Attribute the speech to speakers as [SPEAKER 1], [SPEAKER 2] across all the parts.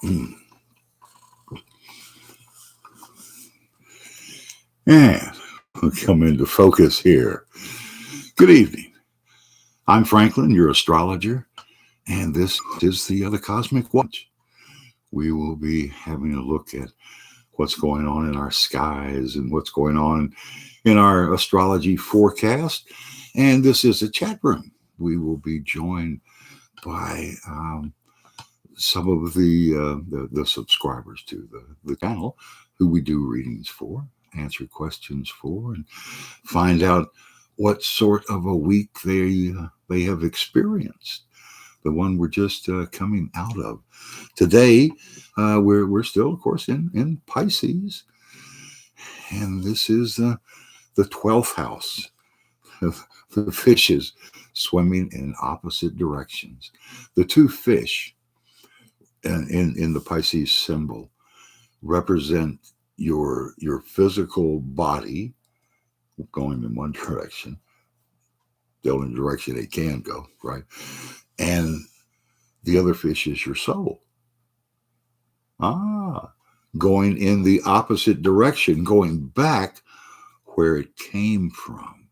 [SPEAKER 1] And we'll come into focus here. Good evening. I'm Franklin, your astrologer, and this is the Cosmic Watch. We will be having a look at what's going on in our skies and what's going on in our astrology forecast. And this is a chat room. We will be joined by some of the subscribers to the channel who we do readings for, answer questions for, and find out what sort of a week they have experienced. The one we're just coming out of today. We're still, of course, in Pisces, and this is the 12th house. The fishes swimming in opposite directions. The two fish in the Pisces symbol represent your physical body going in one direction, the only direction it can go, right? And the other fish is your soul. Going in the opposite direction, going back where it came from.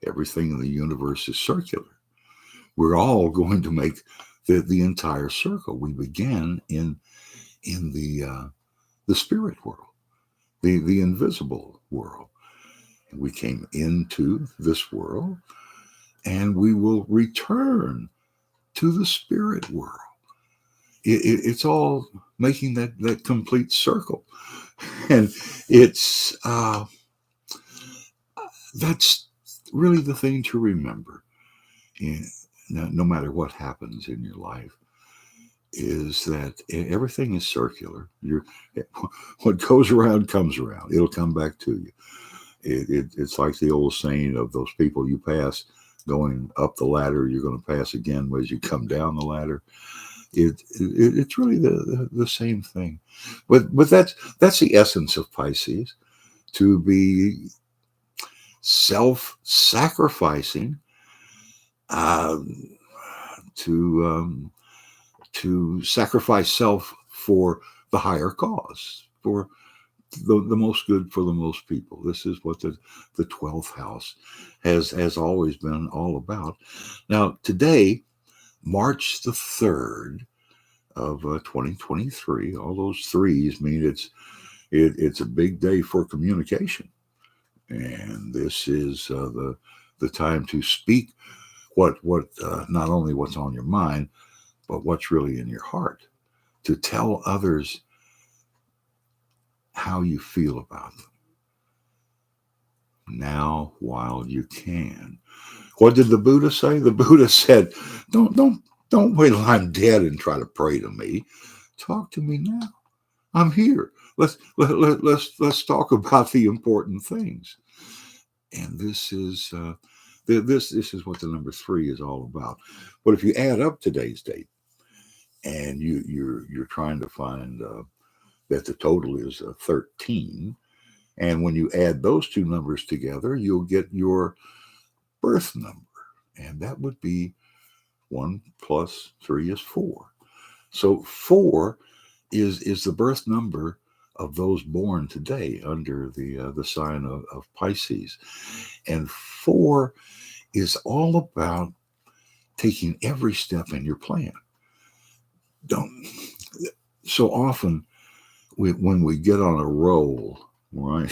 [SPEAKER 1] Everything in the universe is circular. We're all going to make the entire circle. We began in the spirit world, the invisible world. And we came into this world, and we will return to the spirit world. It's all making that complete circle, and it's that's really the thing to remember. No matter what happens in your life, is that everything is circular. What goes around comes around. It'll come back to you. It's like the old saying of those people you pass going up the ladder, you're going to pass again as you come down the ladder. It's really the same thing. But that's the essence of Pisces, to be self-sacrificing, to sacrifice self for the higher cause, for the most good for the most people. This is what the 12th house has always been all about. Now, today, March the 3rd of 2023, all those threes mean it's a big day for communication. And this is the time to speak what not only what's on your mind, but what's really in your heart, to tell others how you feel about them now while you can. What did the Buddha say? The Buddha said, don't wait till I'm dead and try to pray to me. Talk to me now. I'm here. Let's talk about the important things. And this is this is what the number 3 is all about. But if you add up today's date, and you're trying to find that the total is 13, and when you add those two numbers together, you'll get your birth number, and that would be 1 plus 3 is 4. So 4 is the birth number of those born today under the sign of Pisces, and 4 is all about taking every step in your plan. So often when we get on a roll, right,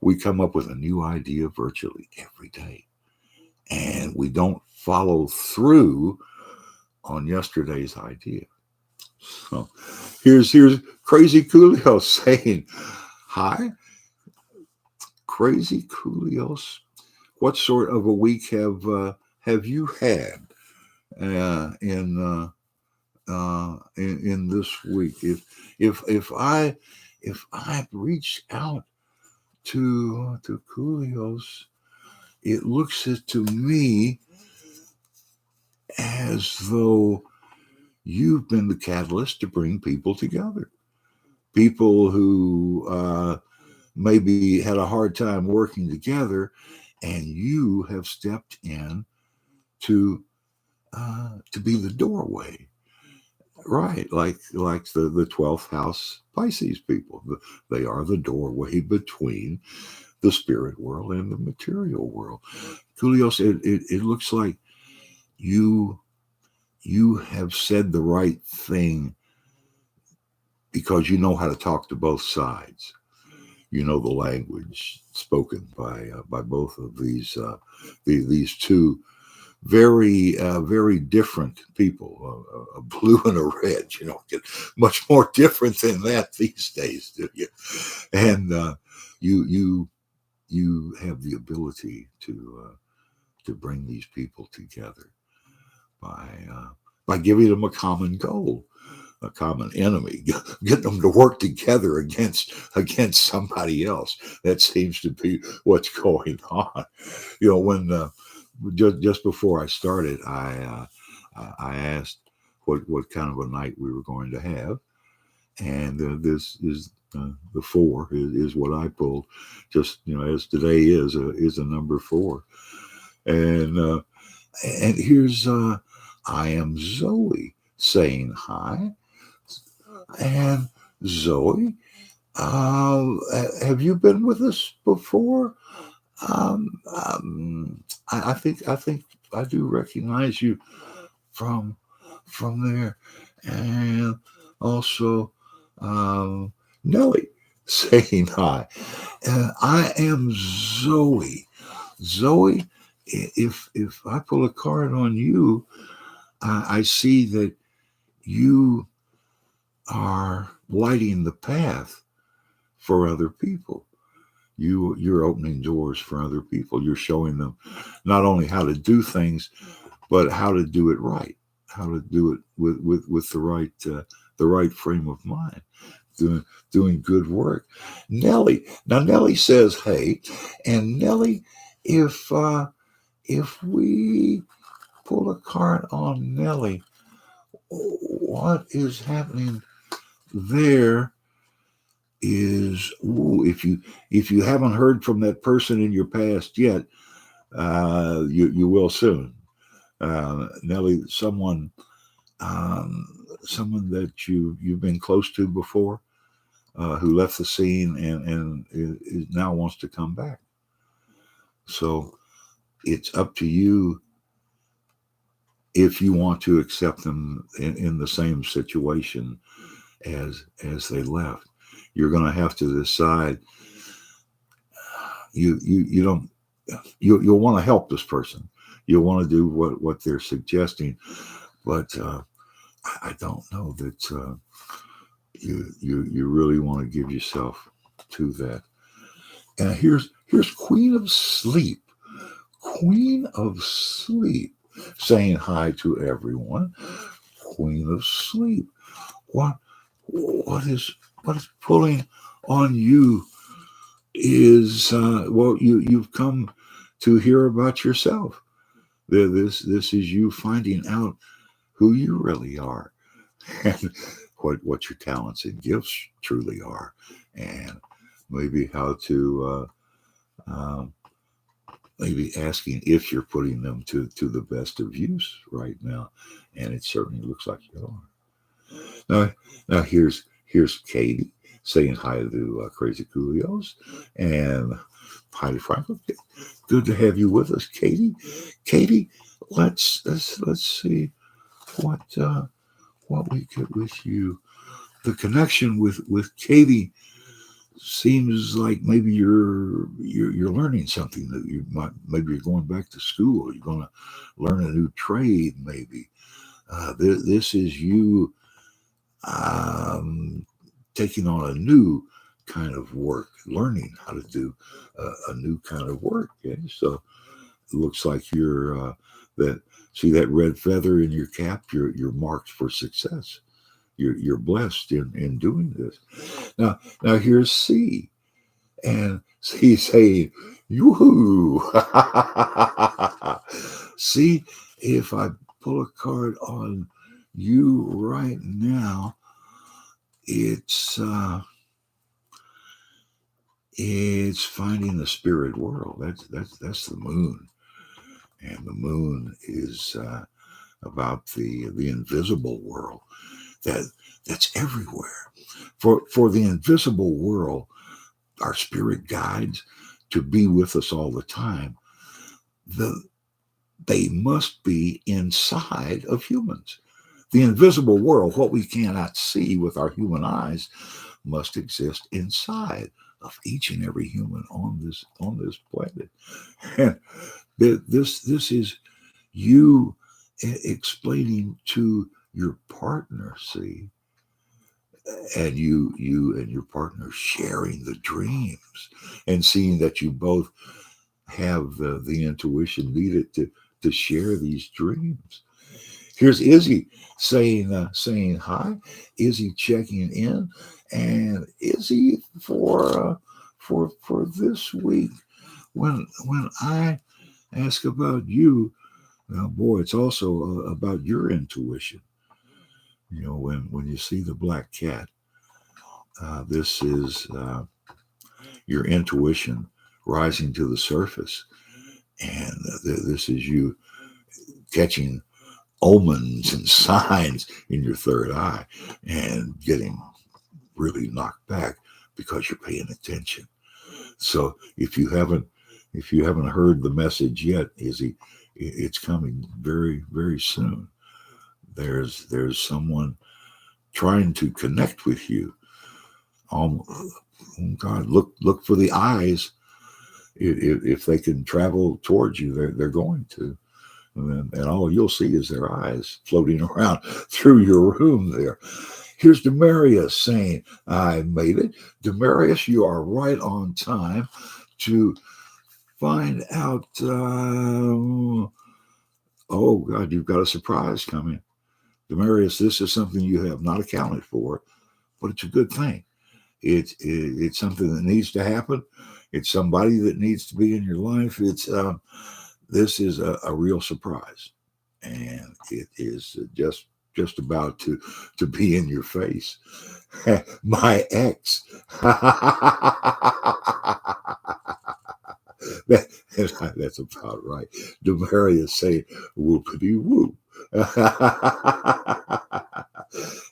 [SPEAKER 1] we come up with a new idea virtually every day, and we don't follow through on yesterday's idea. So here's Crazy Coolio saying, "Hi, Crazy Coolios. What sort of a week have you had in this week? If I reach out to Coolios, it looks to me as though you've been the catalyst to bring people together. People who maybe had a hard time working together, and you have stepped in to be the doorway. Right, like the 12th house Pisces people. They are the doorway between the spirit world and the material world. Julios, it looks like you you have said the right thing because you know how to talk to both sides. You know the language spoken by both of these two very different people, a blue and a red. You don't get much more different than that these days, do you? And you you you have the ability to bring these people together by by giving them a common goal, a common enemy, getting them to work together against somebody else. That seems to be what's going on. When just before I started, I asked what kind of a night we were going to have, and this is the four is what I pulled. Just as today is a number four, and here's I am Zoe saying hi, and Zoe, have you been with us before? Um, um, I think I do recognize you from there, and also um, Nellie saying hi. I am Zoe. Zoe, if I pull a card on you, I see that you are lighting the path for other people. You're opening doors for other people. You're showing them not only how to do things, but how to do it right, how to do it with the right frame of mind, doing good work. Nellie says, "Hey," and Nellie, if we pull a card on Nellie, what is happening there is, if you haven't heard from that person in your past yet, you will soon. Nellie, someone that you've been close to before, who left the scene and is now wants to come back. So it's up to you if you want to accept them in the same situation as they left. You're going to have to decide. You don't. You'll want to help this person. You'll want to do what they're suggesting, but I don't know that you really want to give yourself to that. And here's Queen of Sleep. Queen of Sleep saying hi to everyone. Queen of Sleep. What is pulling on you is you've come to hear about yourself. This is you finding out who you really are, and what your talents and gifts truly are, and maybe how to maybe asking if you're putting them to the best of use right now, and it certainly looks like you are. Now here's Katie saying hi to Crazy Coolios, and hi to Franklin. Good to have you with us, Katie. Katie, let's see what we could wish you. The connection with Katie seems like maybe you're learning something new. Maybe you're going back to school. You're going to learn a new trade. Maybe this is you taking on a new kind of work, learning how to do a new kind of work. Okay? So it looks like you're that. See that red feather in your cap? You're marked for success. You're blessed in doing this. Now here's C, and C saying, "Yoo-hoo!" See, if I pull a card on you right now, it's finding the spirit world. That's the moon, and the moon is about the invisible world, that's everywhere. For the invisible world, our spirit guides to be with us all the time, they must be inside of humans. The invisible world, what we cannot see with our human eyes, must exist inside of each and every human on this planet. And this is you explaining to your partner, see, and you and your partner sharing the dreams and seeing that you both have the intuition needed to share these dreams. Here's Izzy saying hi. Izzy checking in, and Izzy for this week. When I ask about you, boy, it's also about your intuition. When you see the black cat, this is your intuition rising to the surface, and this is you catching omens and signs in your third eye and getting really knocked back because you're paying attention. So if you haven't heard the message yet, Izzy, it's coming very, very soon. There's someone trying to connect with you. God, look for the eyes. If they can travel towards you, they're going to. And all you'll see is their eyes floating around through your room there. Here's Demarius saying, I made it. Demarius, you are right on time to find out. Oh, God, you've got a surprise coming. Demarius, this is something you have not accounted for, but it's a good thing. It's something that needs to happen. It's somebody that needs to be in your life. This is a real surprise, and it is just about to be in your face. My ex. That's about right. Demarius saying whoopity whoop.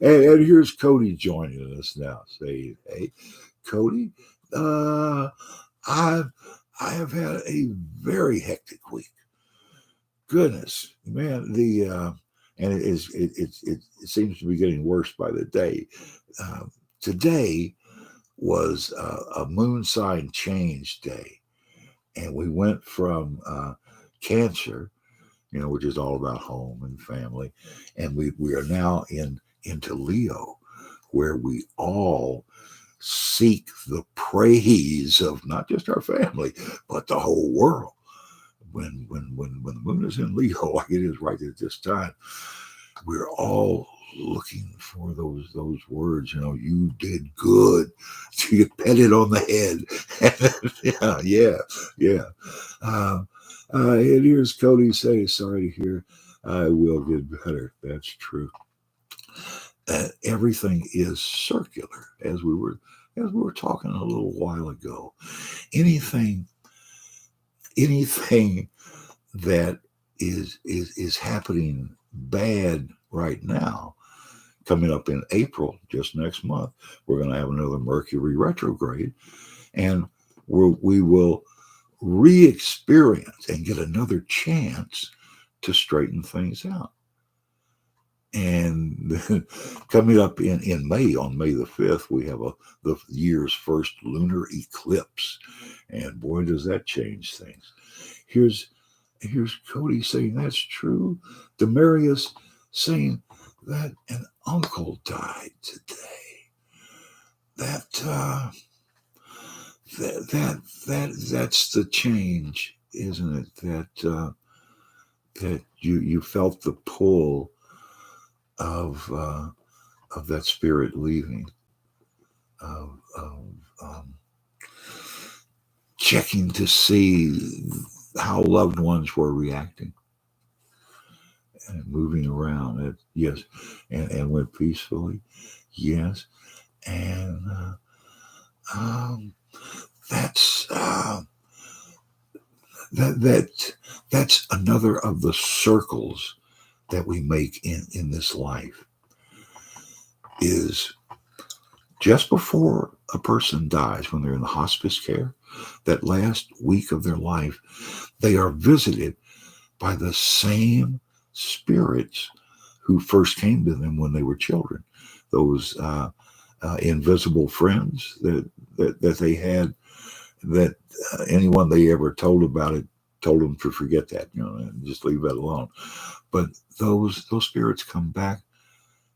[SPEAKER 1] And here's Cody joining us now, saying, "Hey, Cody, I have had a very hectic week. Goodness, man, and it seems to be getting worse by the day. Today was a moon sign change day, and we went from Cancer, which is all about home and family, and we are now into Leo, where we all seek the praise of not just our family but the whole world. When the moon is in Leo, like it is right at this time, we're all looking for those words. You did good. You get petted on the head. yeah. And here's Cody saying, "Sorry to hear. I will get better." That's true. Everything is circular, as we were talking a little while ago. Anything that is happening bad right now, coming up in April, just next month, we're going to have another Mercury retrograde, and we will re-experience and get another chance to straighten things out. And coming up in May, on May the 5th, we have the year's first lunar eclipse. And boy, does that change things. Here's Cody saying that's true. Demarius saying that an uncle died today. That's the change, isn't it? That you felt the pull of that spirit leaving, of checking to see how loved ones were reacting and moving around. Yes, and went peacefully. Yes, and that's that's another of the circles that we make in this life. is just before a person dies, when they're in the hospice care, that last week of their life, they are visited by the same spirits who first came to them when they were children. Those invisible friends that they had, that anyone they ever told about it told them to forget that, and just leave that alone. But those spirits come back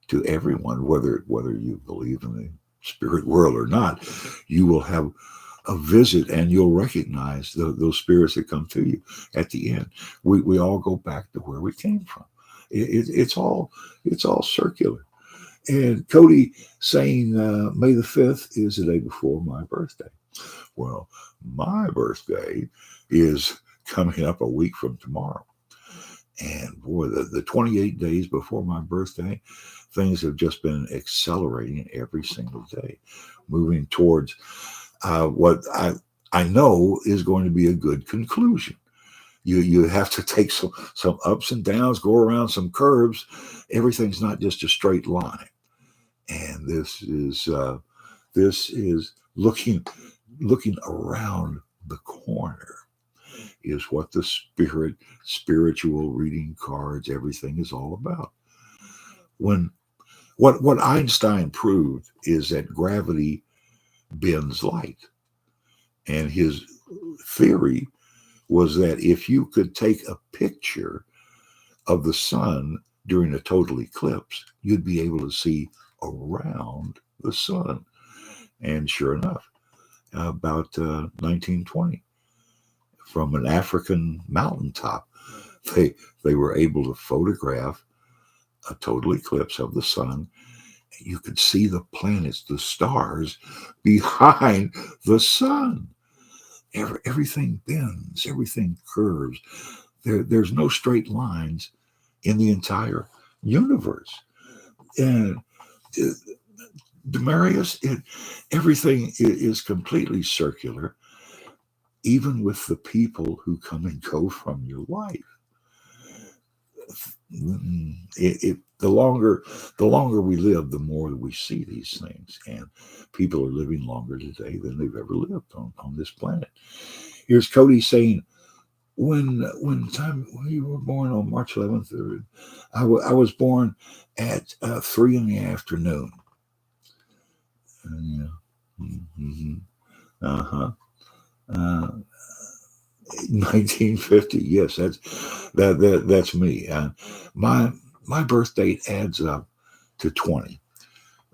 [SPEAKER 1] to everyone, whether you believe in the spirit world or not. You will have a visit, and you'll recognize those spirits that come to you at the end. We all go back to where we came from. It's all circular. And Cody saying May the 5th is the day before my birthday. Well, my birthday is coming up a week from tomorrow. And boy, the 28 days before my birthday, things have just been accelerating every single day, moving towards what I know is going to be a good conclusion. You have to take some ups and downs, go around some curves. Everything's not just a straight line. And this is looking around the corner is what the spiritual reading cards, everything is all about. When what Einstein proved is that gravity bends light. And his theory was that if you could take a picture of the sun during a total eclipse, you'd be able to see around the sun. And sure enough, about 1920, from an African mountaintop, they were able to photograph a total eclipse of the sun. You could see the planets, the stars behind the sun. Everything bends, everything curves. There's no straight lines in the entire universe. And Demarius, everything is completely circular, even with the people who come and go from your life. The longer we live, the more we see these things, and people are living longer today than they've ever lived on this planet. Here's Cody saying, when you were born on March 11th, I was born at 3 in the afternoon. Yeah. Mm-hmm. Uh-huh. 1950. Yes, that's me. My birth date adds up to 20.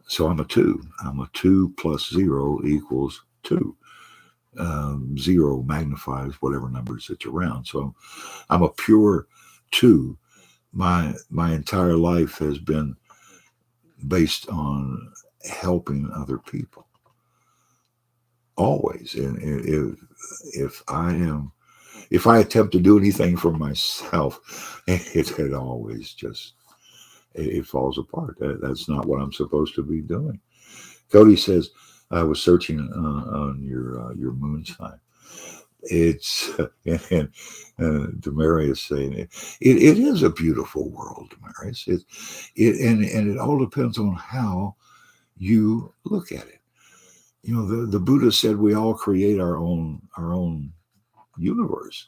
[SPEAKER 1] So I'm a 2. I'm a 2 plus 0 equals 2. 0 magnifies whatever numbers it's around. So I'm a pure 2. My entire life has been based on helping other people. Always. And if I attempt to do anything for myself, it always just it falls apart. That's not what I'm supposed to be doing. Cody says, I was searching on your moon sign. It's and Demarius saying it is a beautiful world, Demarius. And it all depends on how you look at it. The Buddha said we all create our own universe,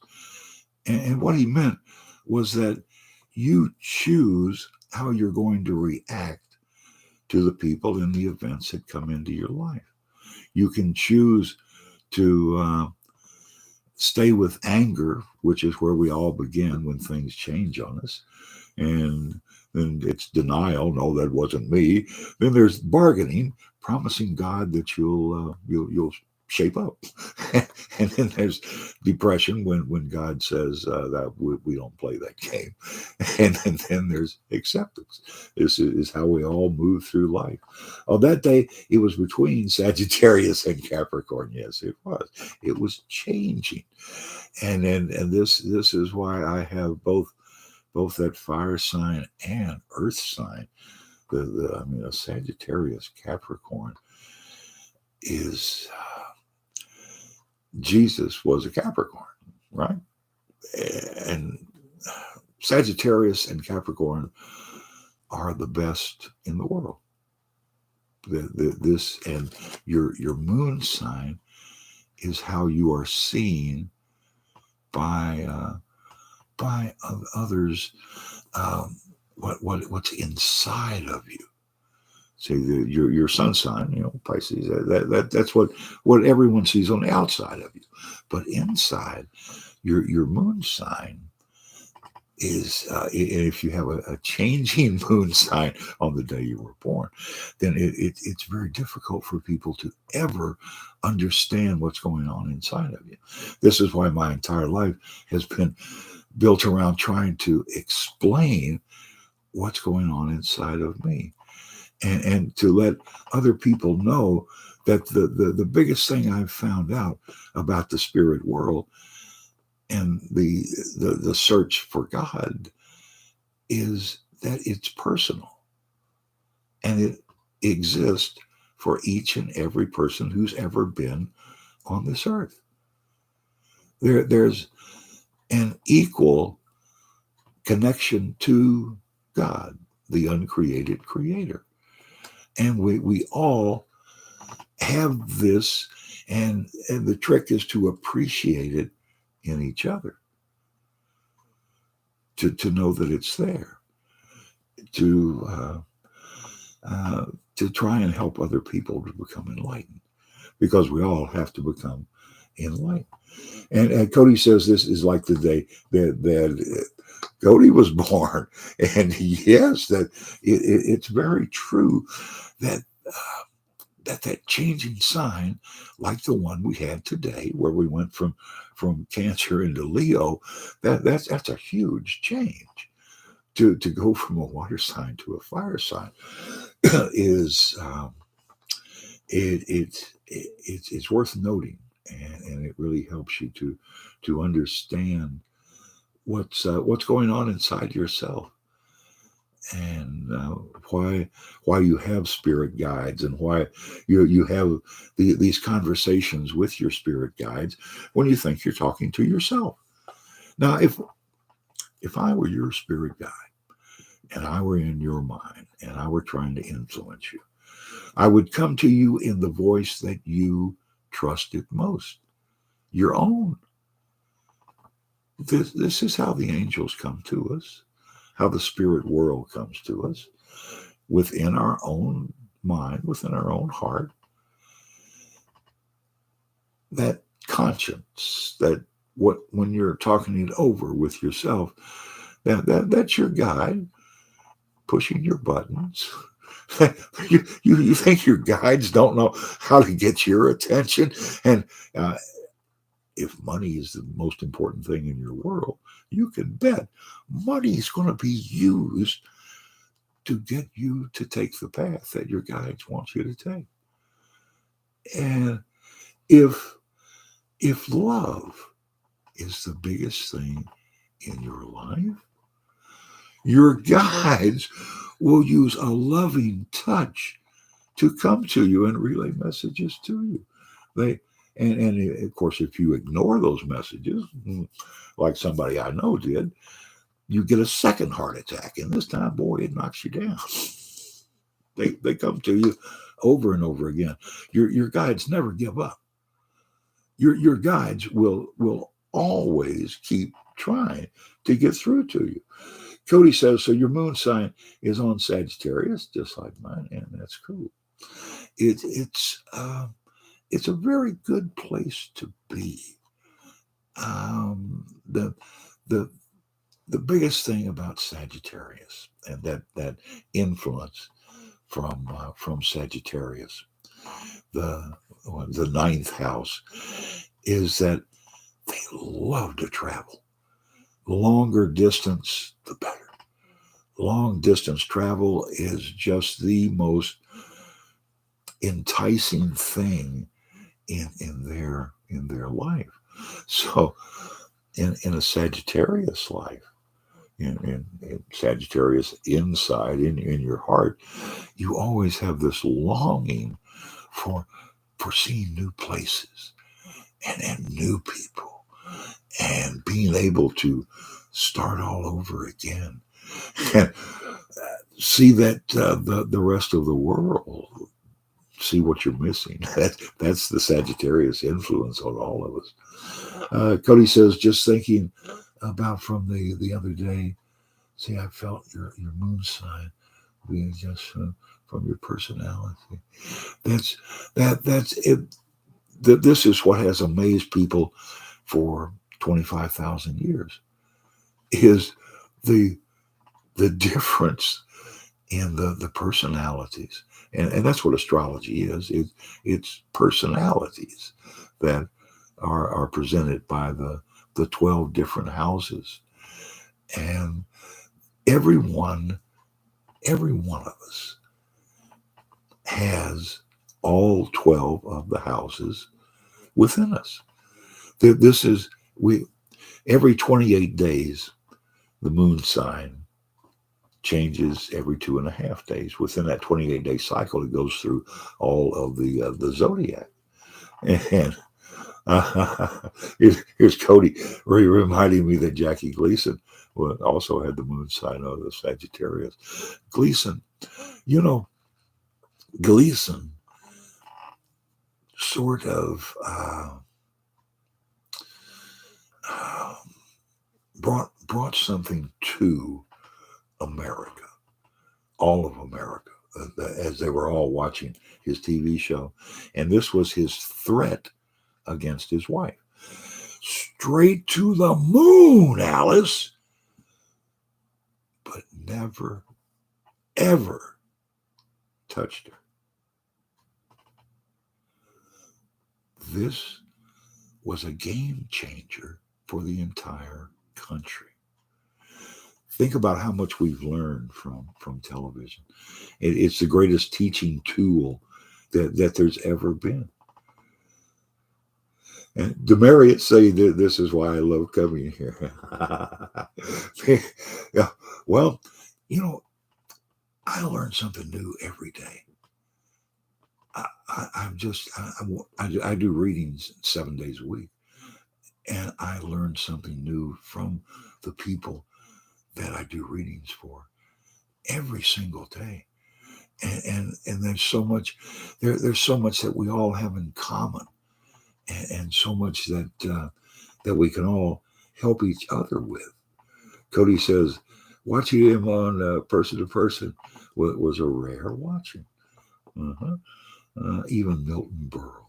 [SPEAKER 1] and what he meant was that you choose how you're going to react to the people and the events that come into your life. You can choose to stay with anger, which is where we all begin when things change on us. And then it's denial. No, that wasn't me. Then there's bargaining, promising God that you'll shape up. And then there's depression when God says that we don't play that game. And then there's acceptance. This is how we all move through life. On that day, it was between Sagittarius and Capricorn. Yes, it was. It was changing. And this is why I have both that fire sign and earth sign. A Sagittarius Capricorn is Jesus was a Capricorn, right? And Sagittarius and Capricorn are the best in the world. This and your moon sign is how you are seen by others. What's inside of you. Say your sun sign, Pisces. That's what everyone sees on the outside of you, but inside your moon sign is if you have a changing moon sign on the day you were born, then it's very difficult for people to ever understand what's going on inside of you. This is why my entire life has been built around trying to explain what's going on inside of me, and to let other people know that the biggest thing I've found out about the spirit world and the search for God is that it's personal, and it exists for each and every person who's ever been on this earth. There's an equal connection to God, the uncreated creator. And we all have this, and the trick is to appreciate it in each other, to know that it's there, to try and help other people to become enlightened, because we all have to become enlightened. And Cody says this is like the day that Cody was born, and yes, that it's very true that that changing sign, like the one we had today, where we went from Cancer into Leo, that's a huge change. To go from a water sign to a fire sign is it's worth noting, and it really helps you to understand what's going on inside yourself, and why you have spirit guides, and why you have these conversations with your spirit guides when you think you're talking to yourself. Now, if I were your spirit guide, and I were in your mind, and I were trying to influence you, I would come to you in the voice that you trusted most, your own. This is how the angels come to us, how the spirit world comes to us, within our own mind, within our own heart. That conscience, that when you're talking it over with yourself, that's your guide pushing your buttons. you think your guides don't know how to get your attention? And if money is the most important thing in your world, you can bet money is going to be used to get you to take the path that your guides want you to take. And if love is the biggest thing in your life, your guides will use a loving touch to come to you and relay messages to you. And of course, if you ignore those messages, like somebody I know did, you get a second heart attack, and this time, boy, it knocks you down. They come to you over and over again. Your guides never give up. Your guides will always keep trying to get through to you. Cody says, so your moon sign is on Sagittarius, just like mine, and that's cool. It's a very good place to be. The biggest thing about Sagittarius, and that influence from Sagittarius, the ninth house, is that they love to travel. The longer distance, the better. Long distance travel is just the most enticing thing in their life. So in a Sagittarius life, in Sagittarius inside in your heart, you always have this longing for seeing new places and new people, and being able to start all over again, and see that the rest of the world see what you're missing. That's the Sagittarius influence on all of us. Cody says, just thinking about from the other day, see, I felt your moon sign being just from your personality. That's it. This is what has amazed people for 25,000 years, is the difference in the personalities. And that's what astrology is. It's personalities that are presented by the 12 different houses. And every one of us has all 12 of the houses within us. This is, every 28 days, the moon sign changes every 2.5 days. Within that 28-day cycle, it goes through all of the zodiac. And here's Cody reminding me that Jackie Gleason also had the moon sign of the Sagittarius. Gleason, Gleason sort of brought something to America, all of America, as they were all watching his TV show. And this was his threat against his wife. Straight to the moon, Alice. But never, ever touched her. This was a game changer for the entire country. Think about how much we've learned from television. It's the greatest teaching tool that there's ever been. And Demariot say that this is why I love coming here. Yeah, well, I learn something new every day. I do readings 7 days a week, and I learn something new from the people that I do readings for every single day. And there's so much, there's so much that we all have in common, and so much that we can all help each other with. Cody says, watching him on Person to Person was a rare watching. Even Milton Berle.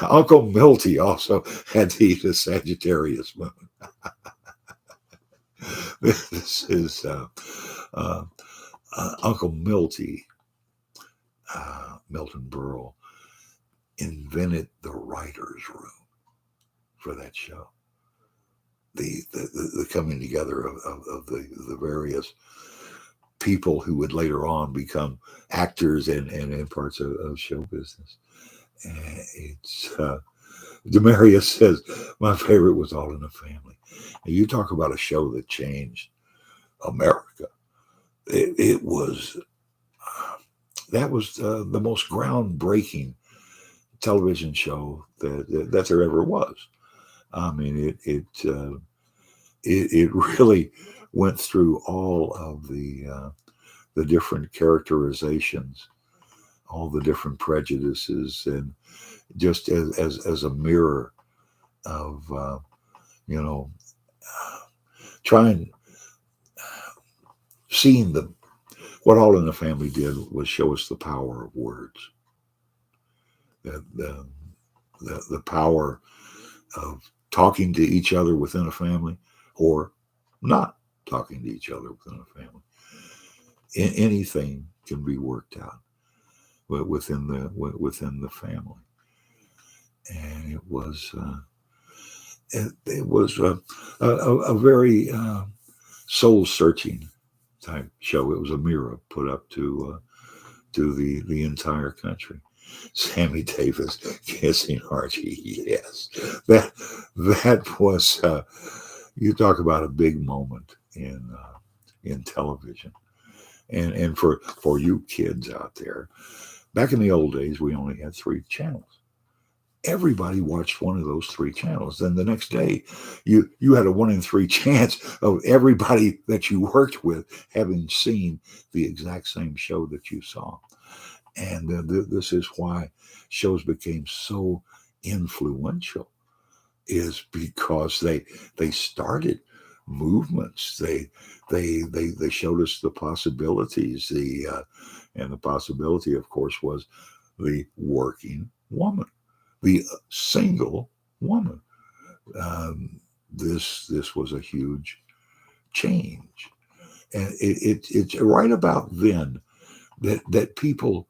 [SPEAKER 1] Uncle Milty also had to eat a Sagittarius moon. This is Uncle Milty, Milton Berle, invented the writer's room for that show. The coming together of the various people who would later on become actors and in parts of show business. And it's Demarius says, my favorite was All in the Family. And you talk about a show that changed America. It was that was the most groundbreaking television show that there ever was. I mean, it really went through all of the different characterizations, all the different prejudices, and just as a mirror of trying seeing what All in the Family did was show us the power of words, the power of talking to each other within a family, or not talking to each other within a family. Anything can be worked out within the family, and it was a very soul searching type show. It was a mirror put up to the entire country. Sammy Davis kissing Archie, yes, that was you talk about a big moment in television. And for you kids out there, back in the old days, we only had 3 channels. Everybody watched one of those 3 channels. Then the next day, you had a 1 in 3 chance of everybody that you worked with having seen the exact same show that you saw. And this is why shows became so influential, is because they started movements. They showed us the possibilities. And the possibility, of course, was the working woman, the single woman. This was a huge change, and it's right about then that people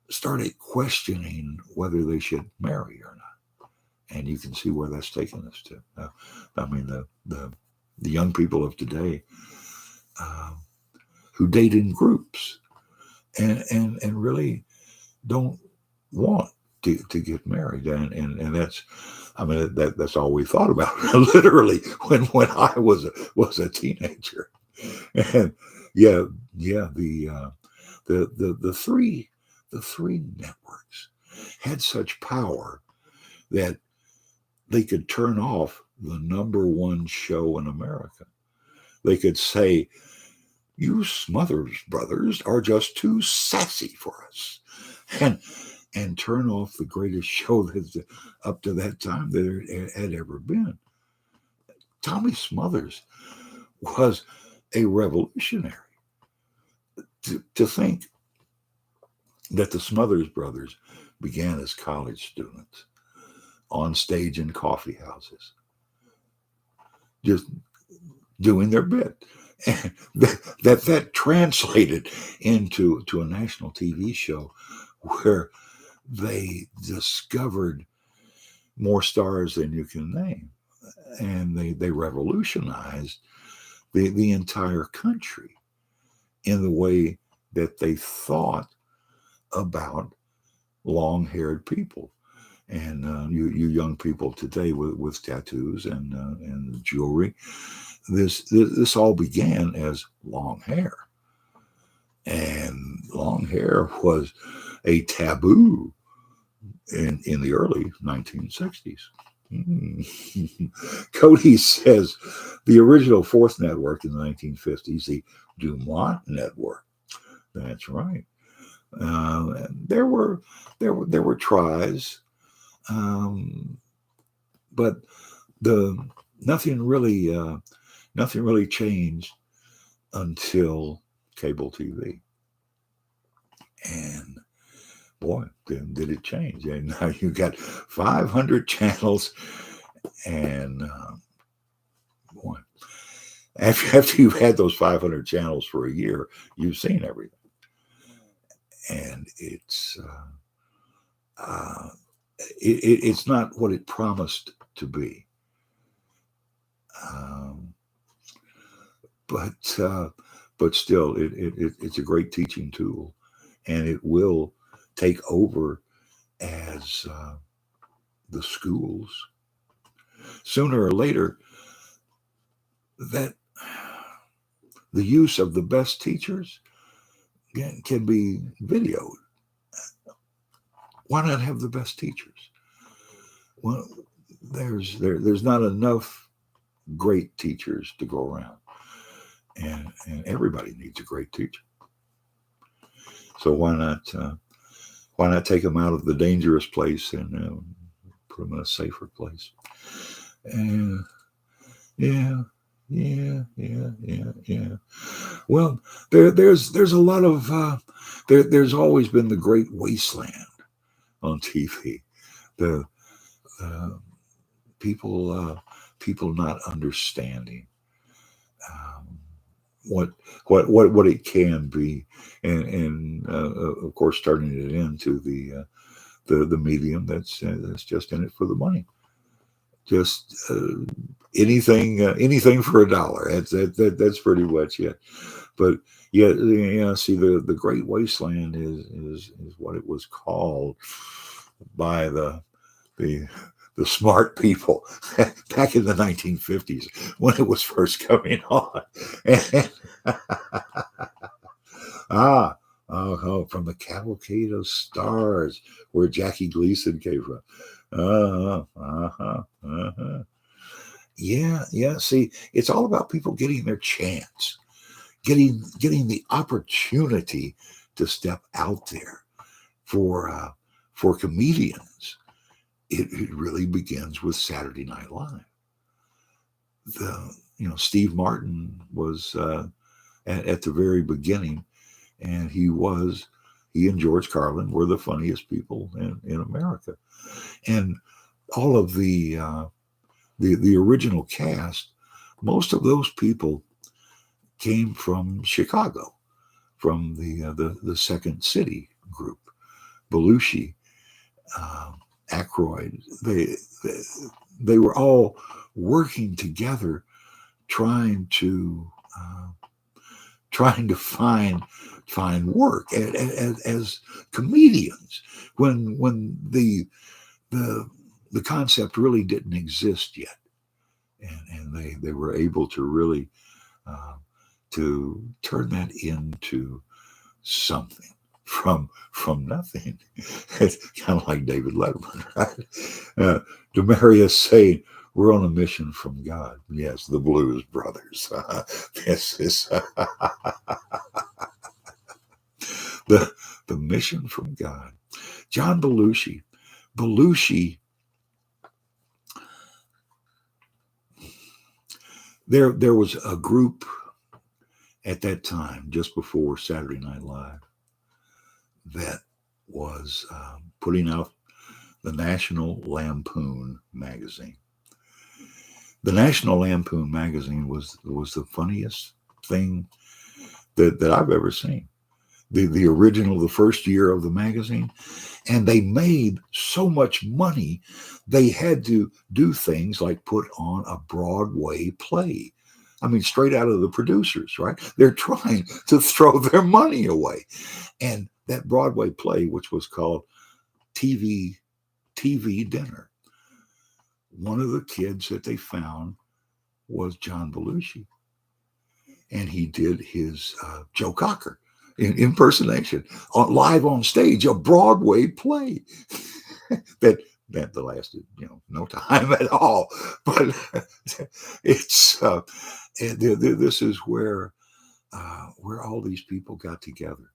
[SPEAKER 1] started questioning whether they should marry or not. And you can see where that's taken us to. I mean, the young people of today um, who date in groups and really don't want to get married, and that's, I mean, that's all we thought about literally when I was a teenager. And yeah, the three networks had such power that they could turn off the number one show in America. They could say, "You Smothers Brothers are just too sassy for us," and turn off the greatest show that up to that time that there had ever been. Tommy Smothers was a revolutionary. To think that the Smothers Brothers began as college students on stage in coffee houses, just doing their bit. And that translated into a national TV show where they discovered more stars than you can name. And they revolutionized the entire country in the way that they thought about long-haired people. And you young people today with tattoos and jewelry, this all began as long hair. And long hair was a taboo in the early 1960s. Cody says the original fourth network in the 1950s, the Dumont network. That's right. There were tries, but the nothing really changed until cable TV. And boy, then did it change. And now you got 500 channels, and boy, after you've had those 500 channels for a year, you've seen everything. And it's not what it promised to be. But still, it's a great teaching tool, and it will take over as the schools. Sooner or later, that the use of the best teachers can be videoed. Why not have the best teachers? Well, there's not enough great teachers to go around, and everybody needs a great teacher. So why not take them out of the dangerous place and put them in a safer place? And yeah. Well, there's a lot of there's always been the great wasteland on TV. The people not understanding what it can be, and of course turning it into the medium that's just in it for the money. Just anything for $1. That's pretty much it. But yeah. See, the Great Wasteland is what it was called by the smart people back in the 1950s when it was first coming on. From the Cavalcade of Stars, where Jackie Gleason came from. Yeah. See, it's all about people getting their chance, getting the opportunity to step out there for comedians. It really begins with Saturday Night Live. Steve Martin was at the very beginning, and he and George Carlin were the funniest people in America. And all of the original cast, most of those people came from Chicago, from the Second City group. Belushi, Aykroyd, they were all working together, trying to find work as comedians when the concept really didn't exist yet, and they were able to really to turn that into something from nothing. It's kind of like David Letterman, right? Demarius saying, "We're on a mission from God." Yes, the Blues Brothers. This is the mission from God. John Belushi. There was a group at that time, just before Saturday Night Live, that was putting out the National Lampoon magazine. The National Lampoon magazine was the funniest thing that I've ever seen. The original, the first year of the magazine, and they made so much money, they had to do things like put on a Broadway play. I mean, straight out of the producers, right? They're trying to throw their money away. And that Broadway play, which was called TV Dinner, one of the kids that they found was John Belushi. And he did his Joe Cocker impersonation live on stage, a Broadway play that lasted no time at all. But it's this is where all these people got together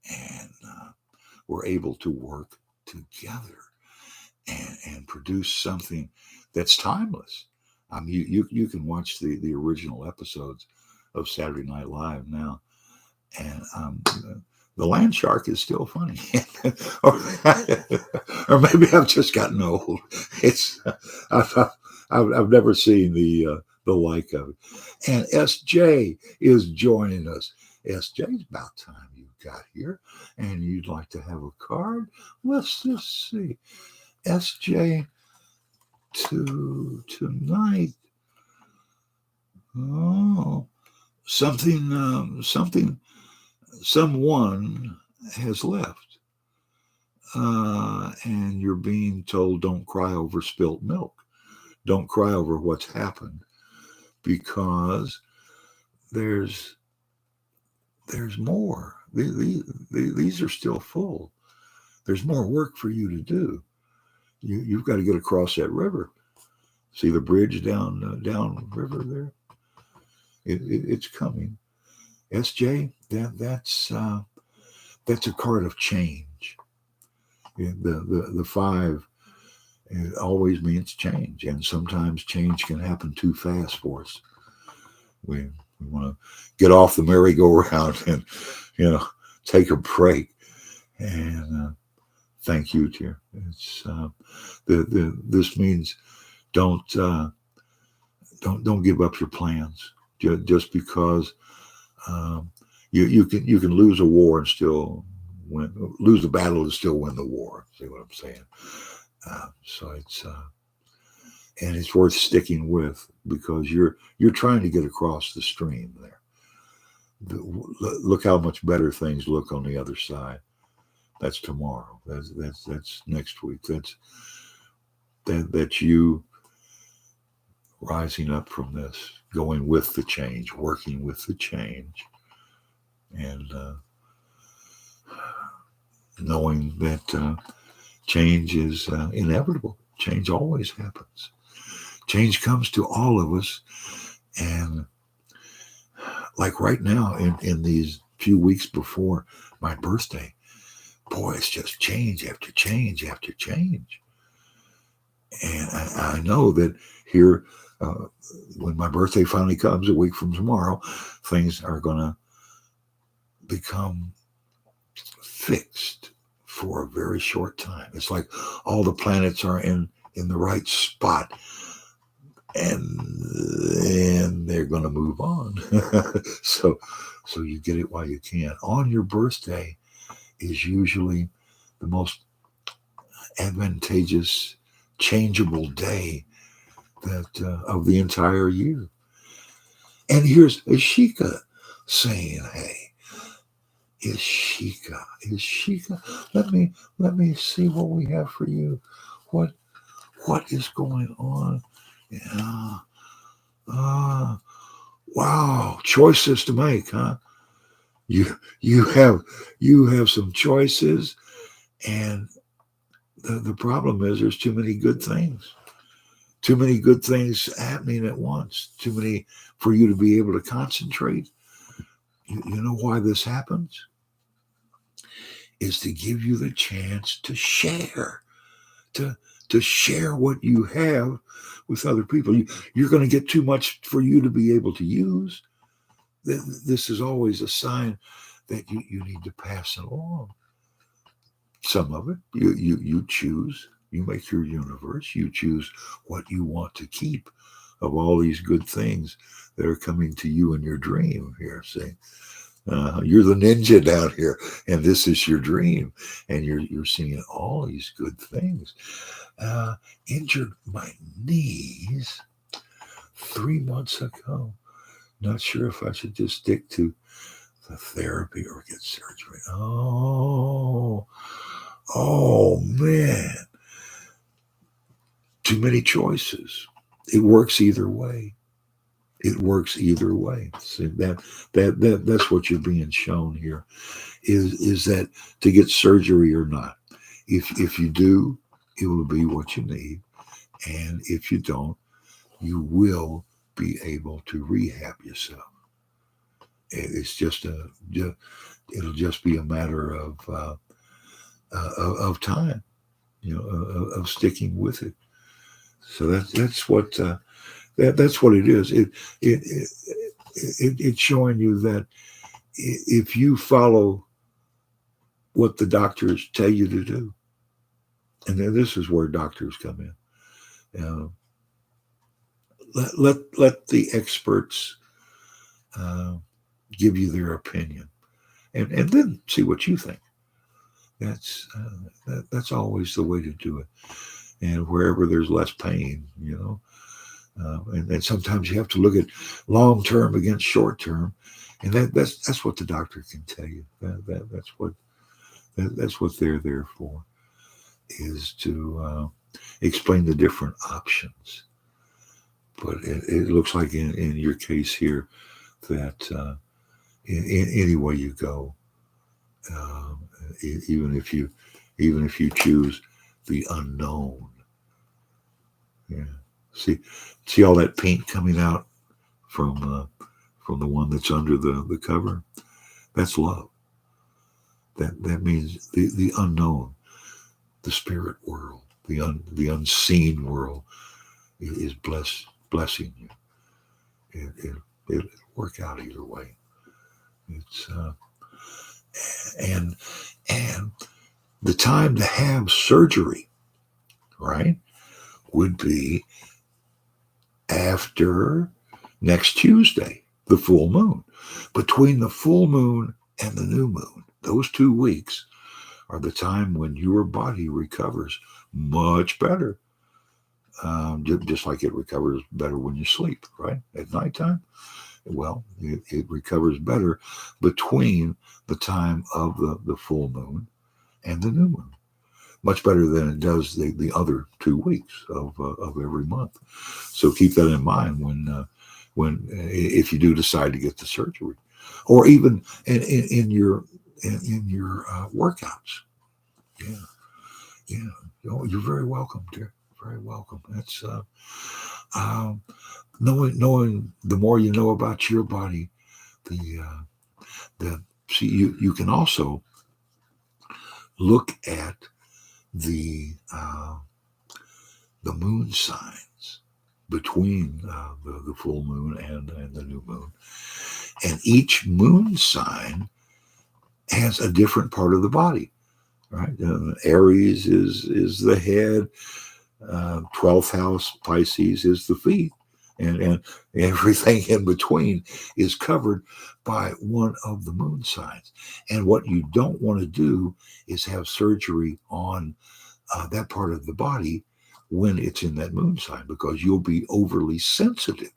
[SPEAKER 1] and were able to work together and produce something that's timeless. I mean, you can watch the original episodes of Saturday Night Live now, and the land shark is still funny. or maybe I've just gotten old. It's I've never seen the like of it. And SJ is joining us. SJ, it's about time you got here, and you'd like to have a card. Let's just see, SJ tonight. Oh, someone has left, and you're being told, don't cry over spilt milk, don't cry over what's happened, because there's more. These are still full. There's more work for you to do. You've got to get across that river. See the bridge down river there? It's coming. SJ, that's a card of change. The 5, it always means change, and sometimes change can happen too fast for us. We want to get off the merry-go-round and take a break. And thank you, dear. It's this means don't give up your plans just because you can lose a war and still lose a battle and still win the war. See what I'm saying? So it's worth sticking with, because you're trying to get across the stream there. Look how much better things look on the other side. That's tomorrow. That's next week. That's you rising up from this, going with the change, working with the change, and knowing that change is inevitable. Change always happens. Change comes to all of us, and like right now in these few weeks before my birthday, boy, it's just change after change after change. And I know that here, when my birthday finally comes a week from tomorrow, things are going to become fixed for a very short time. It's like all the planets are in the right spot, and then they're going to move on. so you get it while you can. On your birthday is usually the most advantageous, changeable day that of the entire year. And here's Ashika saying, "Hey, Ishika, let me see what we have for you. What is going on? Yeah. Wow, choices to make, huh? You have some choices, and the problem is there's too many good things. Too many good things happening at once. Too many for you to be able to concentrate. You know why this happens? Is to give you the chance to share, to share what you have with other people. You're going to get too much for you to be able to use. This is always a sign that you need to pass it along. Some of it you choose. You make your universe. You choose what you want to keep of all these good things that are coming to you in your dream here. See, you're the ninja down here, and this is your dream, and you're seeing all these good things. Injured my knees 3 months ago. Not sure if I should just stick to the therapy or get surgery. Oh man. Too many choices. It works either way. It works either way. See, that's what you're being shown here. Is that to get surgery or not? If you do, it will be what you need, and if you don't, you will be able to rehab yourself. It's just it'll just be a matter of time, of sticking with it. So that's what that's what it is. It's showing you that if you follow what the doctors tell you to do, and then this is where doctors come in. Let the experts give you their opinion, and then see what you think. That's always the way to do it. And wherever there's less pain, and sometimes you have to look at long term against short term, and that's what the doctor can tell you. That's what they're there for, is to explain the different options. But it looks like in your case here that in any way you go, even if you choose the unknown, yeah. See all that paint coming out from the one that's under the cover. That's love. That means the unknown, the spirit world, the unseen world is blessing you. It'll work out either way. It's and the time to have surgery, right, would be after next Tuesday, the full moon. Between the full moon and the new moon, those 2 weeks are the time when your body recovers much better. Just like it recovers better when you sleep, right? At nighttime. Well, it recovers better between the time of the full moon and the new moon. Much better than it does the other 2 weeks of every month. So keep that in mind when if you do decide to get the surgery, or even in your workouts. Yeah. You're very welcome, dear. Very welcome. That's knowing the more you know about your body, the See, you can also look at the moon signs between the full moon and the new moon, and each moon sign has a different part of the body. Right, Aries is the head. 12th house Pisces is the feet, and everything in between is covered by one of the moon signs. And what you don't want to do is have surgery on that part of the body when it's in that moon sign, because you'll be overly sensitive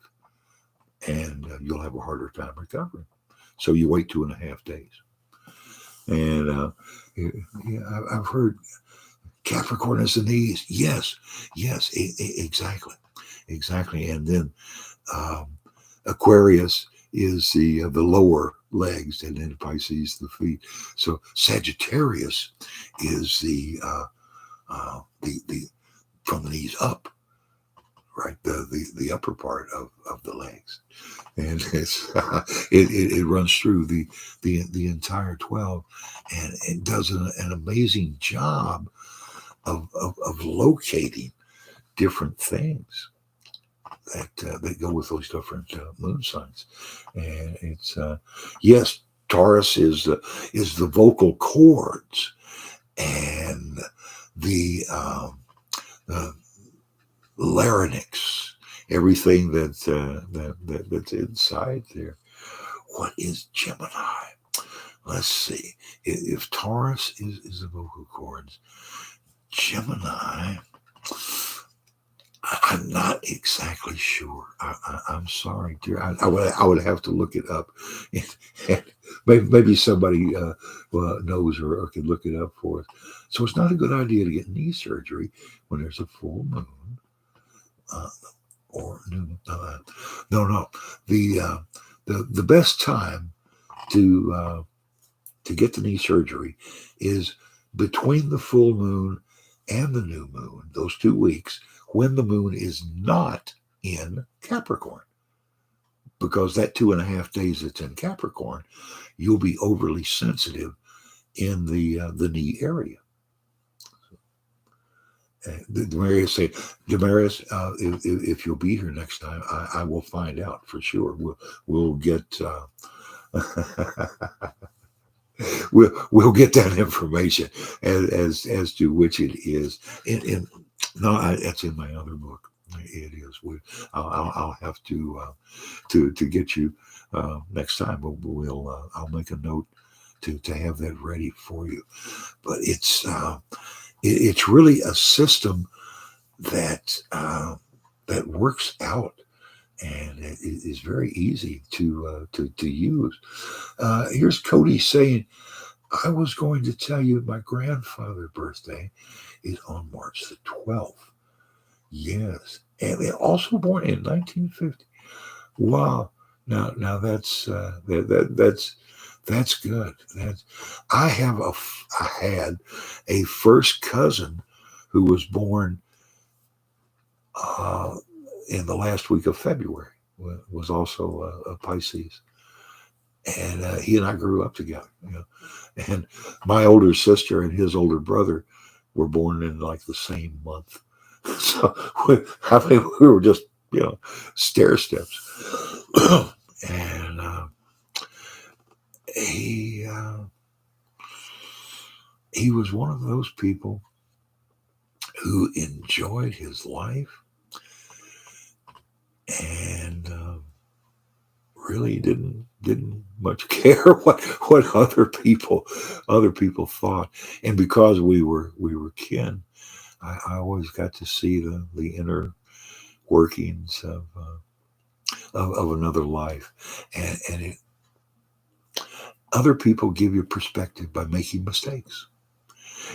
[SPEAKER 1] and you'll have a harder time recovering. So you wait 2.5 days. And I've heard Capricorn is the knees. Yes, exactly. And then Aquarius is the lower legs, and then Pisces the feet. So Sagittarius is the from the knees up, right? The upper part of the legs, and it runs through the entire 12, and it does an amazing job of locating different things that go with those different moon signs. And it's yes, Taurus is the vocal cords and the larynx, everything that's inside there. What is Gemini? Let's see. If Taurus is the vocal cords, Gemini, I'm not exactly sure. I'm sorry, dear. I would have to look it up. And maybe somebody knows or can look it up for us. So it's not a good idea to get knee surgery when there's a full moon or new. No. The best time to get the knee surgery is between the full moon and the new moon, those 2 weeks, when the moon is not in Capricorn. Because that 2.5 days it's in Capricorn, you'll be overly sensitive in the knee area. Damaris say, Damaris, if you'll be here next time, I will find out for sure. We'll get we'll get that information as to which it is. That's in my other book. It is. I'll have to get you next time. I'll make a note to have that ready for you. But it's really a system that works out, and it is very easy to use. Here's Cody saying, I was going to tell you my grandfather's birthday is on March the 12th. Yes, and they're also born in 1950. Wow. Now that's good. I had a first cousin who was born in the last week of February. Was also a Pisces, and he and I grew up together. And my older sister and his older brother were born in like the same month. So we were just stair steps. And he was one of those people who enjoyed his life and really didn't much care what other people thought. And because we were kin, I always got to see the inner workings of another life, and other people give you perspective by making mistakes.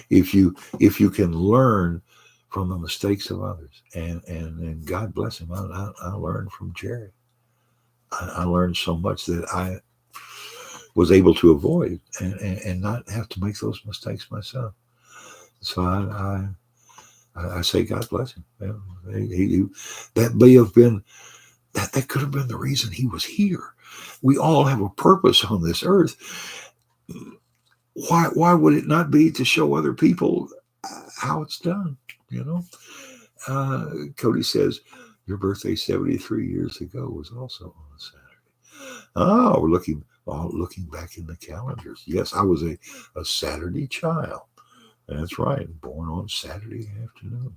[SPEAKER 1] If you can learn from the mistakes of others, and God bless him, I learned from Jerry. I learned so much that I was able to avoid and not have to make those mistakes myself. So I say God bless him. That may have been that could have been the reason he was here. We all have a purpose on this earth, why would it not be to show other people how it's done? You know, Cody says your birthday 73 years ago was also on a Saturday. Oh, we're looking back in the calendars. Yes, I was a Saturday child. That's right, born on Saturday afternoon,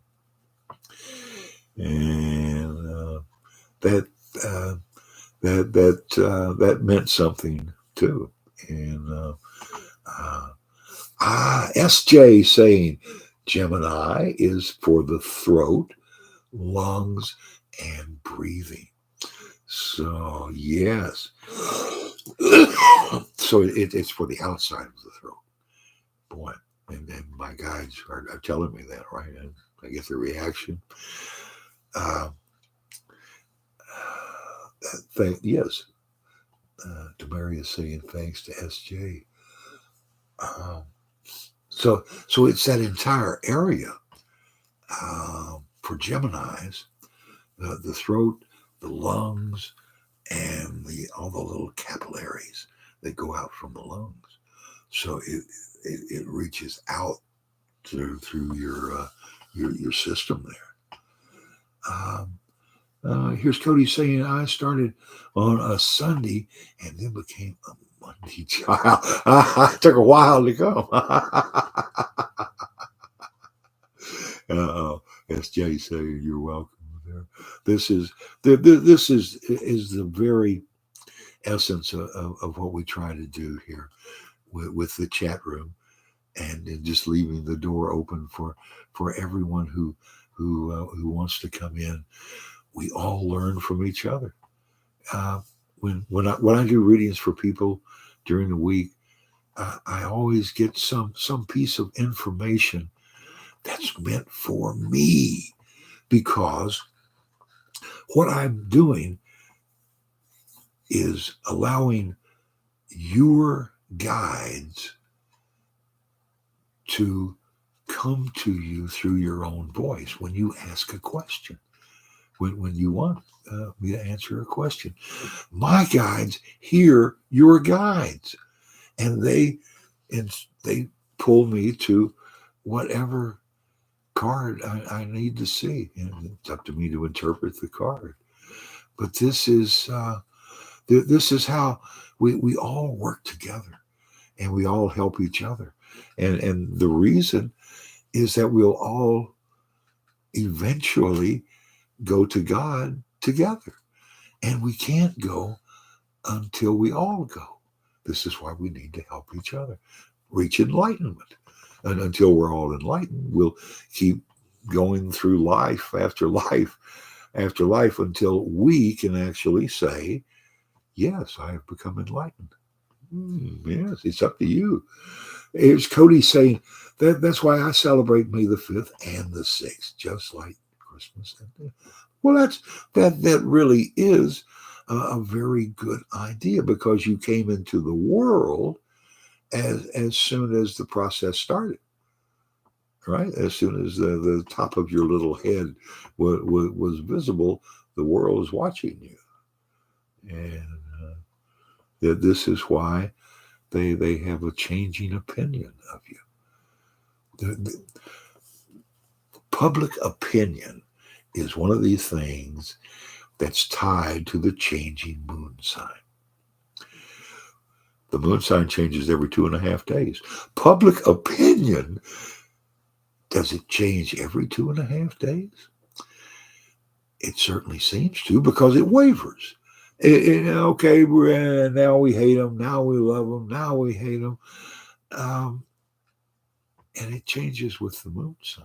[SPEAKER 1] and that uh, that meant something too. And uh, SJ saying Gemini is for the throat, lungs, and breathing. So yes, so it's for the outside of the throat. Boy, and my guides are telling me that, right? And I get the reaction. Uh, yes, Demaria is saying thanks to SJ. Um, so it's that entire area for Gemini's, the throat, the lungs, and all the little capillaries that go out from the lungs. So it reaches out through your system there. Here's Cody saying, I started on a Sunday and then became a Monday child. It took a while to go. SJ saying, you're welcome there. This is the very essence of what we try to do here with the chat room, and just leaving the door open for everyone who wants to come in. We all learn from each other. When I do readings for people during the week, I always get some piece of information that's meant for me, because what I'm doing is allowing your guides to come to you through your own voice when you ask a question, when you want me to answer a question. My guides hear your guides, and they pull me to whatever card I need to see, and it's up to me to interpret the card. But this is how we all work together, and we all help each other, and the reason is that we'll all eventually go to God together, and we can't go until we all go. This is why we need to help each other reach enlightenment. And until we're all enlightened, we'll keep going through life after life after life until we can actually say, yes, I have become enlightened. Yes, it's up to you. Here's Cody saying that's why I celebrate May the 5th and the 6th, just like Christmas. Well, that really is a very good idea, because you came into the world as soon as the process started, right? As soon as the top of your little head was visible, the world was watching you. And this is why they have a changing opinion of you. The public opinion is one of these things that's tied to the changing moon sign. The moon sign changes every 2.5 days. Public opinion, does it change every 2.5 days? It certainly seems to, because it wavers. Okay, now we hate them, now we love them, now we hate them. And it changes with the moon sign.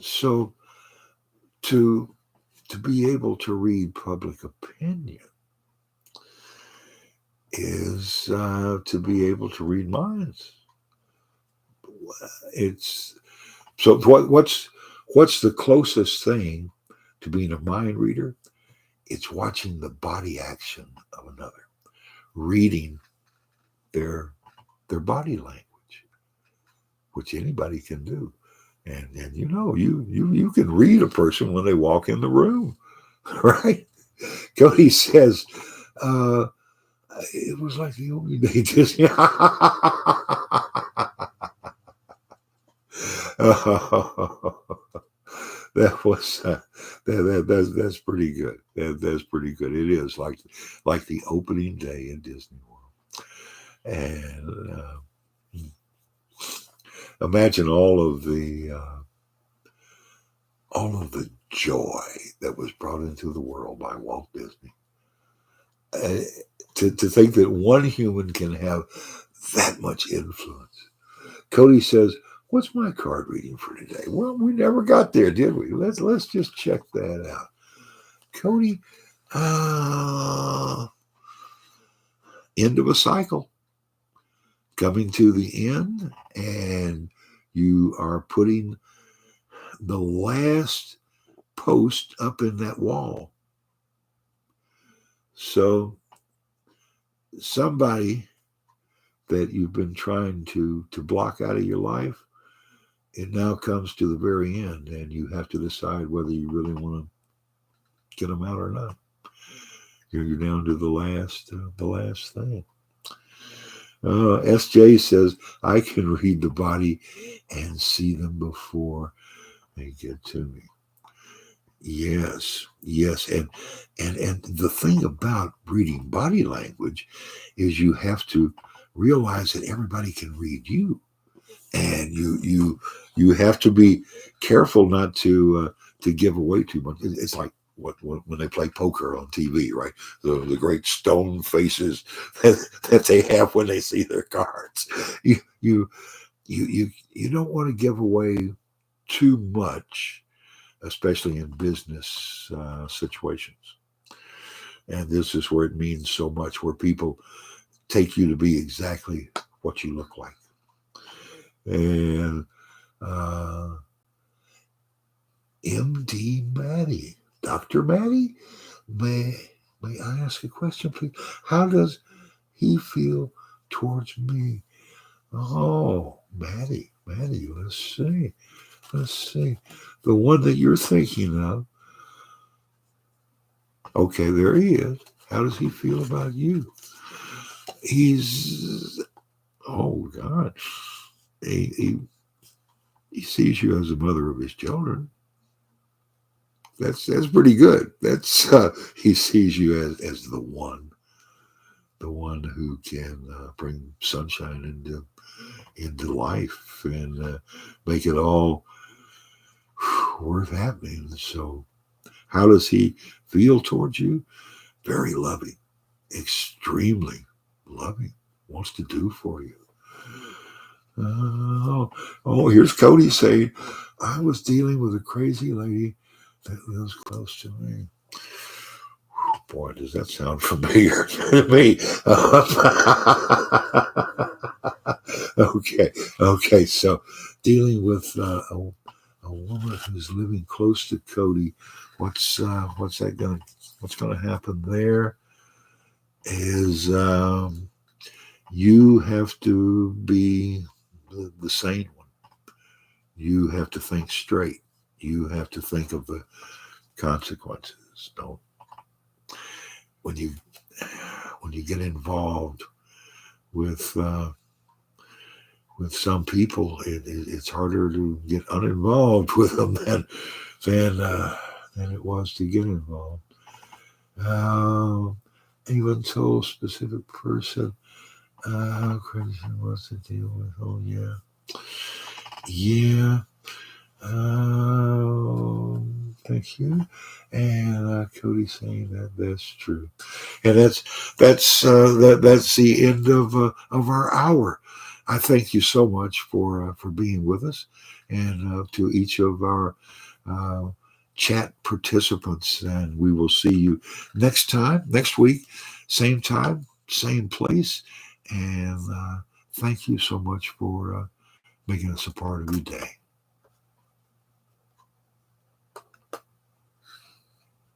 [SPEAKER 1] So to be able to read public opinion is to be able to read minds. It's so what's the closest thing to being a mind reader? It's watching the body action of another, reading their body language, which anybody can do. And you can read a person when they walk in the room, right? Cody says, It was like the only day Disney. That was that's pretty good. That's pretty good. It is like the opening day in Disney World, and imagine all of the joy that was brought into the world by Walt Disney. To think that one human can have that much influence. Cody says, "What's my card reading for today?" Well, we never got there, did we? Let's just check that out. Cody, end of a cycle, coming to the end, and you are putting the last post up in that wall. So somebody that you've been trying to block out of your life, it now comes to the very end, and you have to decide whether you really want to get them out or not. You're down to the last thing. SJ says, I can read the body and see them before they get to me. Yes. And the thing about reading body language is you have to realize that everybody can read you. And you have to be careful not to give away too much. It's like when they play poker on TV, right? The great stone faces that they have when they see their cards. You don't want to give away too much, especially in business situations. And this is where it means so much, where people take you to be exactly what you look like. And MD Maddie, Dr. Maddie, may I ask a question, please? How does he feel towards me? Oh, Maddie, let's see. The one that you're thinking of. Okay, there he is. How does he feel about you? He's, oh God. He sees you as the mother of his children. That's pretty good. That's he sees you as the one who can bring sunshine into life and make it all worth happening. So, how does he feel towards you? Very loving, extremely loving. Wants to do for you. Here's Cody saying, I was dealing with a crazy lady that lives close to me. Boy, does that sound familiar to me. Okay. So dealing with a woman who's living close to Cody. What's gonna happen there? Is you have to be the sane one. You have to think straight. You have to think of the consequences. Don't when you get involved with some people, it's harder to get uninvolved with them than it was to get involved. Even so, specific person. How crazy was to deal with? Oh yeah. Thank you. And Cody saying that's true, and that's the end of our hour. I thank you so much for being with us, and to each of our chat participants. And we will see you next week, same time, same place. And thank you so much for making us a part of your day.